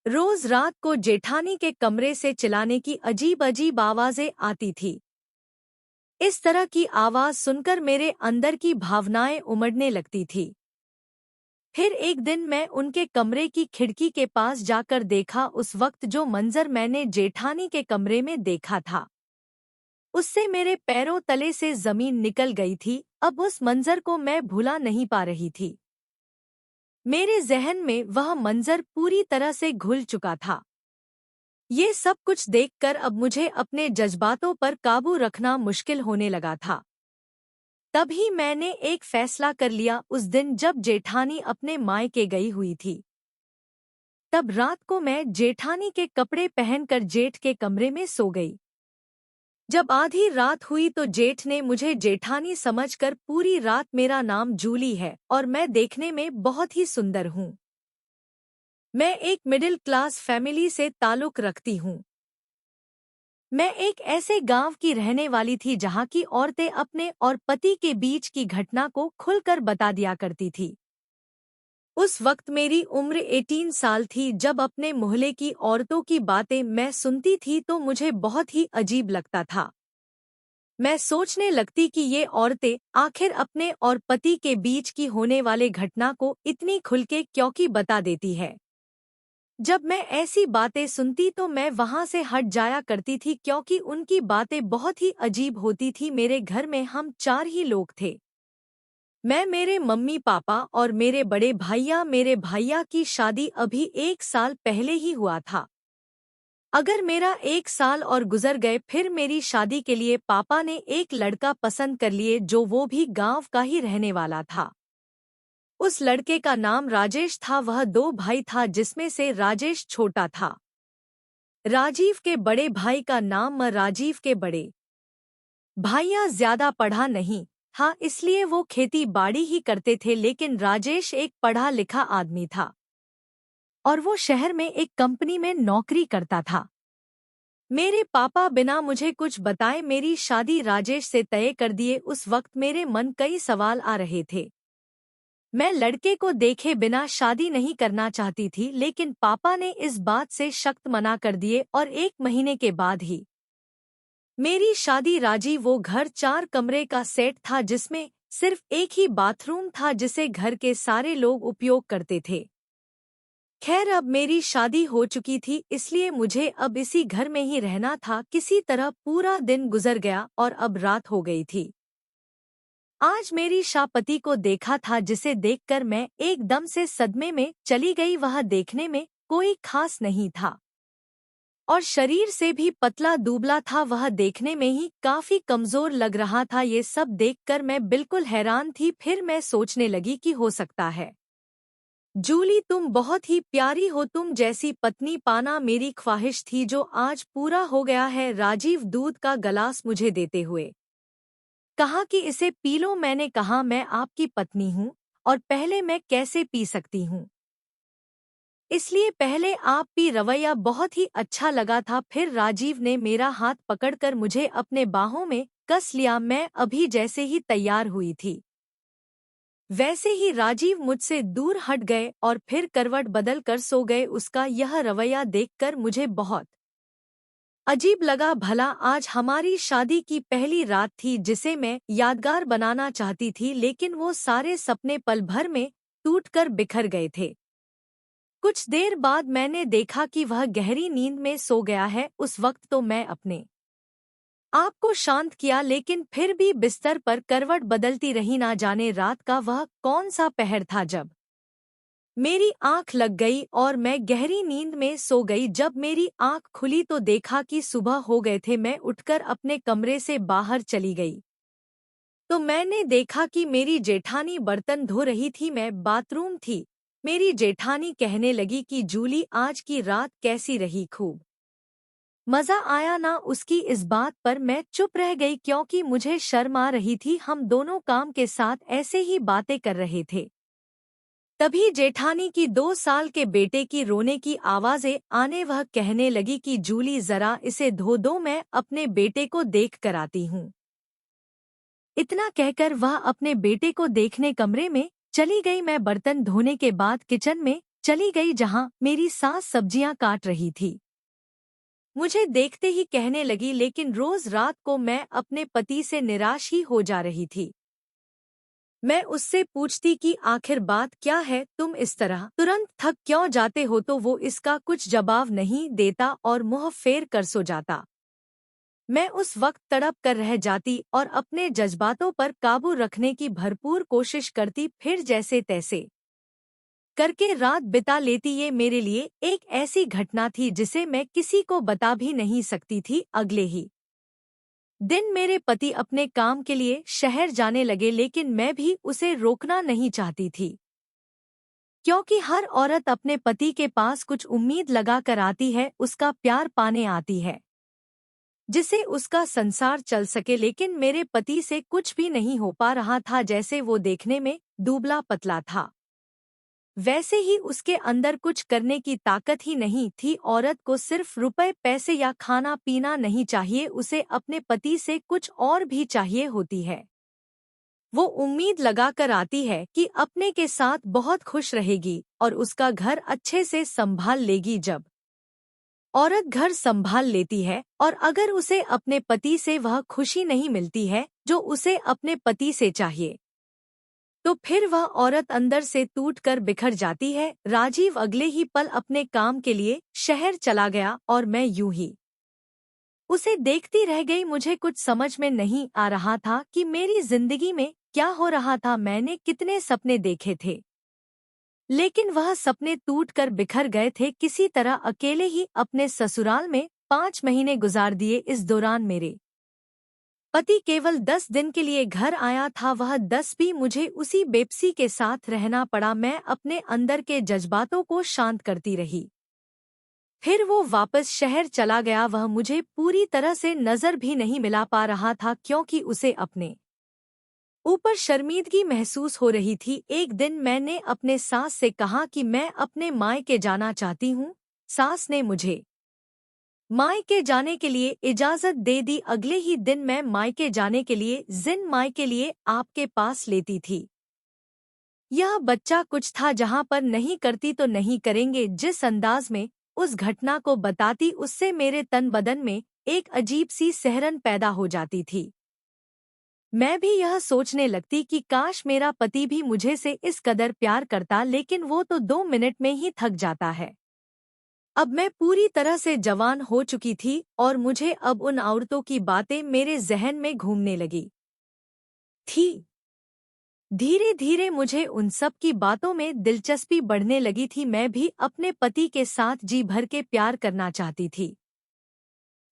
रोज रात को जेठानी के कमरे से चिल्लाने की अजीब अजीब आवाजें आती थी। इस तरह की आवाज सुनकर मेरे अंदर की भावनाएं उमड़ने लगती थी। फिर एक दिन मैं उनके कमरे की खिड़की के पास जाकर देखा। उस वक्त जो मंजर मैंने जेठानी के कमरे में देखा था, उससे मेरे पैरों तले से जमीन निकल गई थी। अब उस मंजर को मैं भुला नहीं पा रही थी। मेरे जहन में वह मंजर पूरी तरह से घुल चुका था। ये सब कुछ देखकर अब मुझे अपने जज्बातों पर काबू रखना मुश्किल होने लगा था। तभी मैंने एक फैसला कर लिया। उस दिन जब जेठानी अपने मायके गई हुई थी, तब रात को मैं जेठानी के कपड़े पहनकर जेठ के कमरे में सो गई। जब आधी रात हुई तो जेठ ने मुझे जेठानी समझकर पूरी रात मेरा नाम जूली है और मैं देखने में बहुत ही सुंदर हूँ। मैं एक मिडिल क्लास फैमिली से ताल्लुक रखती हूँ। मैं एक ऐसे गांव की रहने वाली थी जहाँ की औरतें अपने और पति के बीच की घटना को खुलकर बता दिया करती थी। उस वक्त मेरी उम्र 18 साल थी। जब अपने मोहल्ले की औरतों की बातें मैं सुनती थी तो मुझे बहुत ही अजीब लगता था। मैं सोचने लगती कि ये औरतें आखिर अपने और पति के बीच की होने वाले घटना को इतनी खुल के क्यों बता देती है। जब मैं ऐसी बातें सुनती तो मैं वहां से हट जाया करती थी, क्योंकि उनकी बातें बहुत ही अजीब होती थी। मेरे घर में हम 4 ही लोग थे। मैं, मेरे मम्मी पापा और मेरे बड़े भैया। मेरे भैया की शादी अभी 1 साल पहले ही हुआ था। अगर मेरा 1 साल और गुजर गए, फिर मेरी शादी के लिए पापा ने एक लड़का पसंद कर लिए, जो वो भी गांव का ही रहने वाला था। उस लड़के का नाम राजेश था। वह 2 भाई था, जिसमें से राजेश छोटा था। राजीव के बड़े भाई का नाम राजीव के बड़े भाइया ज्यादा पढ़ा नहीं था, इसलिए वो खेती बाड़ी ही करते थे। लेकिन राजेश एक पढ़ा लिखा आदमी था और वो शहर में एक कंपनी में नौकरी करता था। मेरे पापा बिना मुझे कुछ बताए मेरी शादी राजेश से तय कर दिए। उस वक्त मेरे मन कई सवाल आ रहे थे। मैं लड़के को देखे बिना शादी नहीं करना चाहती थी, लेकिन पापा ने इस बात से सख्त मना कर दिए और 1 महीने के बाद ही मेरी शादी राजी। वो घर 4 कमरे का सेट था, जिसमें सिर्फ एक ही बाथरूम था, जिसे घर के सारे लोग उपयोग करते थे। खैर, अब मेरी शादी हो चुकी थी, इसलिए मुझे अब इसी घर में ही रहना था। किसी तरह पूरा दिन गुजर गया और अब रात हो गई थी। आज मेरी शापति को देखा था, जिसे देखकर मैं एकदम से सदमे में चली गई। वह देखने में कोई खास नहीं था और शरीर से भी पतला दुबला था। वह देखने में ही काफी कमजोर लग रहा था। ये सब देखकर मैं बिल्कुल हैरान थी। फिर मैं सोचने लगी कि हो सकता है जूली तुम बहुत ही प्यारी हो, तुम जैसी पत्नी पाना मेरी ख्वाहिश थी, जो आज पूरा हो गया है। राजीव दूध का गिलास मुझे देते हुए कहा कि इसे पी लो। मैंने कहा, मैं आपकी पत्नी हूँ और पहले मैं कैसे पी सकती हूँ, इसलिए पहले आप पी। रवैया बहुत ही अच्छा लगा था। फिर राजीव ने मेरा हाथ पकड़कर मुझे अपने बाहों में कस लिया। मैं अभी जैसे ही तैयार हुई थी, वैसे ही राजीव मुझसे दूर हट गए और फिर करवट बदल कर सो गए। उसका यह रवैया देखकर मुझे बहुत अजीब लगा। भला आज हमारी शादी की पहली रात थी, जिसे मैं यादगार बनाना चाहती थी, लेकिन वो सारे सपने पल भर में टूटकर बिखर गए थे। कुछ देर बाद मैंने देखा कि वह गहरी नींद में सो गया है। उस वक्त तो मैं अपने आप को शांत किया, लेकिन फिर भी बिस्तर पर करवट बदलती रही। ना जाने रात का वह कौन सा पहर था जब मेरी आंख लग गई और मैं गहरी नींद में सो गई। जब मेरी आंख खुली तो देखा कि सुबह हो गए थे। मैं उठकर अपने कमरे से बाहर चली गई तो मैंने देखा कि मेरी जेठानी बर्तन धो रही थी। मैं बाथरूम थी। मेरी जेठानी कहने लगी कि जूली, आज की रात कैसी रही? खूब मजा आया ना? उसकी इस बात पर मैं चुप रह गई, क्योंकि मुझे शर्म आ रही थी। हम दोनों काम के साथ ऐसे ही बातें कर रहे थे। तभी जेठानी की 2 साल के बेटे की रोने की आवाजें आने। वह कहने लगी कि जूली, जरा इसे धो दो, मैं अपने बेटे को देख कर आती हूँ। इतना कहकर वह अपने बेटे को देखने कमरे में चली गई। मैं बर्तन धोने के बाद किचन में चली गई जहां मेरी सास सब्जियां काट रही थी। मुझे देखते ही कहने लगी, लेकिन रोज रात को मैं अपने पति से निराश ही हो जा रही थी। मैं उससे पूछती कि आखिर बात क्या है, तुम इस तरह तुरंत थक क्यों जाते हो, तो वो इसका कुछ जवाब नहीं देता और मुंह फेर कर सो जाता। मैं उस वक्त तड़प कर रह जाती और अपने जज्बातों पर काबू रखने की भरपूर कोशिश करती, फिर जैसे तैसे करके रात बिता लेती। ये मेरे लिए एक ऐसी घटना थी जिसे मैं किसी को बता भी नहीं सकती थी। अगले ही दिन मेरे पति अपने काम के लिए शहर जाने लगे, लेकिन मैं भी उसे रोकना नहीं चाहती थी, क्योंकि हर औरत अपने पति के पास कुछ उम्मीद लगा कर आती है, उसका प्यार पाने आती है जिससे उसका संसार चल सके। लेकिन मेरे पति से कुछ भी नहीं हो पा रहा था। जैसे वो देखने में दुबला पतला था, वैसे ही उसके अंदर कुछ करने की ताकत ही नहीं थी। औरत को सिर्फ रुपए पैसे या खाना पीना नहीं चाहिए, उसे अपने पति से कुछ और भी चाहिए होती है। वो उम्मीद लगाकर आती है कि अपने के साथ बहुत खुश रहेगी और उसका घर अच्छे से संभाल लेगी। जब औरत घर संभाल लेती है और अगर उसे अपने पति से वह खुशी नहीं मिलती है जो उसे अपने पति से चाहिए, तो फिर वह औरत अंदर से टूटकर बिखर जाती है। राजीव अगले ही पल अपने काम के लिए शहर चला गया और मैं यूं ही उसे देखती रह गई। मुझे कुछ समझ में नहीं आ रहा था कि मेरी जिंदगी में क्या हो रहा था। मैंने कितने सपने देखे थे, लेकिन वह सपने टूटकर बिखर गए थे। किसी तरह अकेले ही अपने ससुराल में 5 महीने गुजार दिए। इस दौरान मेरे पति केवल 10 दिन के लिए घर आया था, वह 10 भी मुझे उसी बेबसी के साथ रहना पड़ा। मैं अपने अंदर के जज्बातों को शांत करती रही। फिर वो वापस शहर चला गया। वह मुझे पूरी तरह से नजर भी नहीं मिला पा रहा था, क्योंकि उसे अपने ऊपर शर्मिंदगी महसूस हो रही थी। एक दिन मैंने अपने सास से कहा कि मैं अपने मायके जाना चाहती हूँ। सास ने मुझे मायके जाने के लिए इजाजत दे दी। अगले ही दिन मैं मायके जाने के लिए जिन मायके लिए आपके पास लेती थी। यह बच्चा कुछ था जहां पर नहीं करती तो नहीं करेंगे। जिस अंदाज में उस घटना को बताती, उससे मेरे तन बदन में एक अजीब सी सिहरन पैदा हो जाती थी। मैं भी यह सोचने लगती कि काश मेरा पति भी मुझे से इस कदर प्यार करता, लेकिन वो तो 2 मिनट में ही थक जाता है। अब मैं पूरी तरह से जवान हो चुकी थी और मुझे अब उन औरतों की बातें मेरे जहन में घूमने लगी थी। धीरे धीरे मुझे उन सब की बातों में दिलचस्पी बढ़ने लगी थी। मैं भी अपने पति के साथ जी भर के प्यार करना चाहती थी,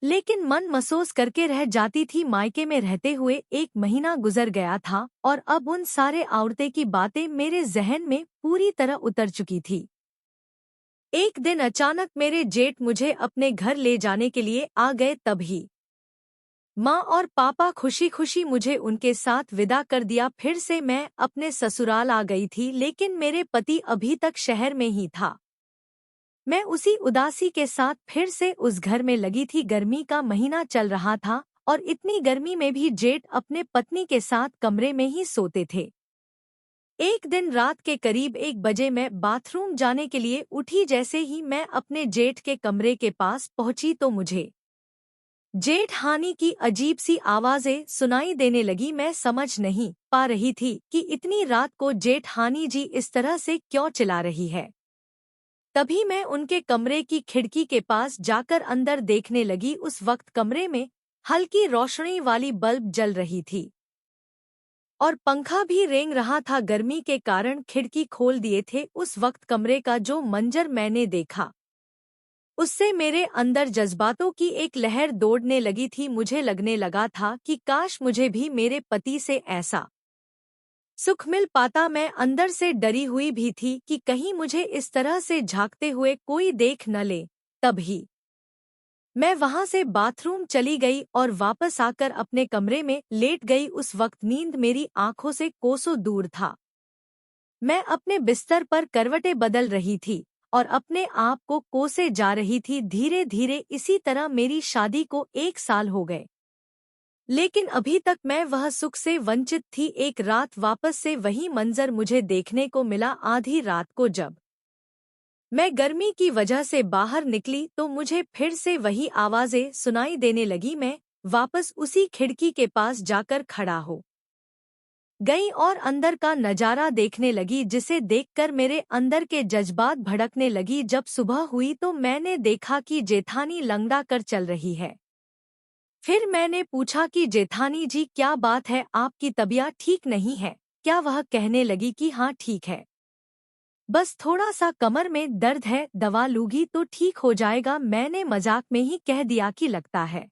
लेकिन मन मसोस करके रह जाती थी। मायके में रहते हुए 1 महीना गुजर गया था और अब उन सारे औरतें की बातें मेरे जहन में पूरी तरह उतर चुकी थी। एक दिन अचानक मेरे जेठ मुझे अपने घर ले जाने के लिए आ गए। तभी माँ और पापा खुशी खुशी मुझे उनके साथ विदा कर दिया। फिर से मैं अपने ससुराल आ गई थी, लेकिन मेरे पति अभी तक शहर में ही था। मैं उसी उदासी के साथ फिर से उस घर में लगी थी। गर्मी का महीना चल रहा था और इतनी गर्मी में भी जेठ अपने पत्नी के साथ कमरे में ही सोते थे। एक दिन रात के करीब 1 बजे मैं बाथरूम जाने के लिए उठी। जैसे ही मैं अपने जेठ के कमरे के पास पहुंची तो मुझे जेठानी की अजीब सी आवाजें सुनाई देने लगी। मैं समझ नहीं पा रही थी कि इतनी रात को जेठानी जी इस तरह से क्यों चिल्ला रही है। तभी मैं उनके कमरे की खिड़की के पास जाकर अंदर देखने लगी। उस वक्त कमरे में हल्की रोशनी वाली बल्ब जल रही थी और पंखा भी रेंग रहा था। गर्मी के कारण खिड़की खोल दिए थे। उस वक्त कमरे का जो मंजर मैंने देखा, उससे मेरे अंदर जज्बातों की एक लहर दौड़ने लगी थी। मुझे लगने लगा था कि काश मुझे भी मेरे पति से ऐसा सुख मिल पाता। मैं अंदर से डरी हुई भी थी कि कहीं मुझे इस तरह से झांकते हुए कोई देख न ले। तभी मैं वहां से बाथरूम चली गई और वापस आकर अपने कमरे में लेट गई। उस वक्त नींद मेरी आंखों से कोसों दूर था। मैं अपने बिस्तर पर करवटें बदल रही थी और अपने आप को कोसे जा रही थी। धीरे धीरे इसी तरह मेरी शादी को 1 साल हो गए, लेकिन अभी तक मैं वह सुख से वंचित थी। एक रात वापस से वही मंजर मुझे देखने को मिला। आधी रात को जब मैं गर्मी की वजह से बाहर निकली तो मुझे फिर से वही आवाजें सुनाई देने लगी। मैं वापस उसी खिड़की के पास जाकर खड़ा हो गई और अंदर का नजारा देखने लगी, जिसे देखकर मेरे अंदर के जज्बात भड़कने लगी। जब सुबह हुई तो मैंने देखा कि जेठानी लंगड़ा कर चल रही है। फिर मैंने पूछा कि जेठानी जी, क्या बात है, आपकी तबीयत ठीक नहीं है क्या? वह कहने लगी कि हाँ ठीक है, बस थोड़ा सा कमर में दर्द है, दवा लूंगी तो ठीक हो जाएगा। मैंने मजाक में ही कह दिया कि लगता है